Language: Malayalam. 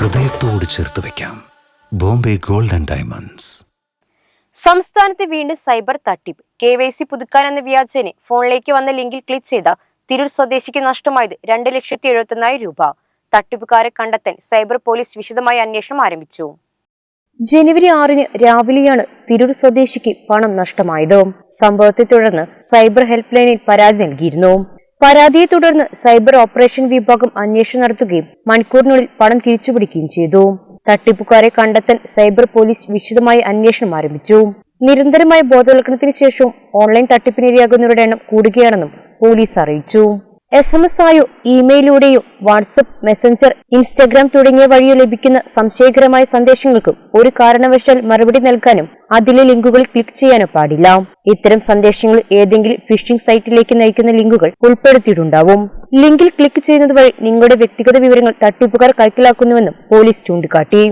ഹൃദയത്തോട് ചേർത്ത് വെക്കാം. Bombay gold and diamonds. സംസ്ഥാനത്ത് വീണ്ടും സൈബർ തട്ടിപ്പ്. KYC പുതുക്കാനെന്ന വ്യാജേന ഫോണിലേക്ക് വന്ന ലിങ്കിൽ ക്ലിക്ക് ചെയ്ത തിരൂർ സ്വദേശിക്ക് നഷ്ടമായത് 2,71,000 രൂപ. തട്ടിപ്പുകാരെ കണ്ടെത്താൻ സൈബർ പോലീസ് വിശദമായ അന്വേഷണം ആരംഭിച്ചു. ജനുവരി 6 രാവിലെയാണ് തിരൂർ സ്വദേശിക്ക് പണം നഷ്ടമായത്. സംഭവത്തെ തുടർന്ന് സൈബർ ഹെൽപ്പ് ലൈനിൽ പരാതി നൽകിയിരുന്നു. പരാതിയെ തുടർന്ന് സൈബർ ഓപ്പറേഷൻ വിഭാഗം അന്വേഷണം നടത്തുകയും മണിക്കൂറിനുള്ളിൽ പണം തിരിച്ചുപിടിക്കുകയും ചെയ്തു. തട്ടിപ്പുകാരെ കണ്ടെത്താൻ സൈബർ പോലീസ് വിശദമായ അന്വേഷണം ആരംഭിച്ചു. നിരന്തരമായ ബോധവൽക്കരണത്തിന് ശേഷവും ഓൺലൈൻ തട്ടിപ്പിനിരയാകുന്നവരുടെ എണ്ണം കൂടുകയാണെന്നും പോലീസ് അറിയിച്ചു. SMS ആയോ ഇമെയിലൂടെയോ വാട്സ്ആപ്പ്, മെസഞ്ചർ, ഇൻസ്റ്റഗ്രാം തുടങ്ങിയ വഴിയോ ലഭിക്കുന്ന സംശയകരമായ സന്ദേശങ്ങൾക്ക് ഒരു കാരണവശാൽ മറുപടി നൽകാനും അതിലെ ലിങ്കുകൾ ക്ലിക്ക് ചെയ്യാനോ പാടില്ല. ഇത്തരം സന്ദേശങ്ങൾ ഏതെങ്കിലും ഫിഷിംഗ് സൈറ്റിലേക്ക് നയിക്കുന്ന ലിങ്കുകൾ ഉൾപ്പെടുത്തിയിട്ടുണ്ടാവും. ലിങ്കിൽ ക്ലിക്ക് ചെയ്യുന്നത് വഴി നിങ്ങളുടെ വ്യക്തിഗത വിവരങ്ങൾ തട്ടിപ്പുകാർ കൈക്കലാക്കുന്നുവെന്നും പോലീസ് ചൂണ്ടിക്കാട്ടി.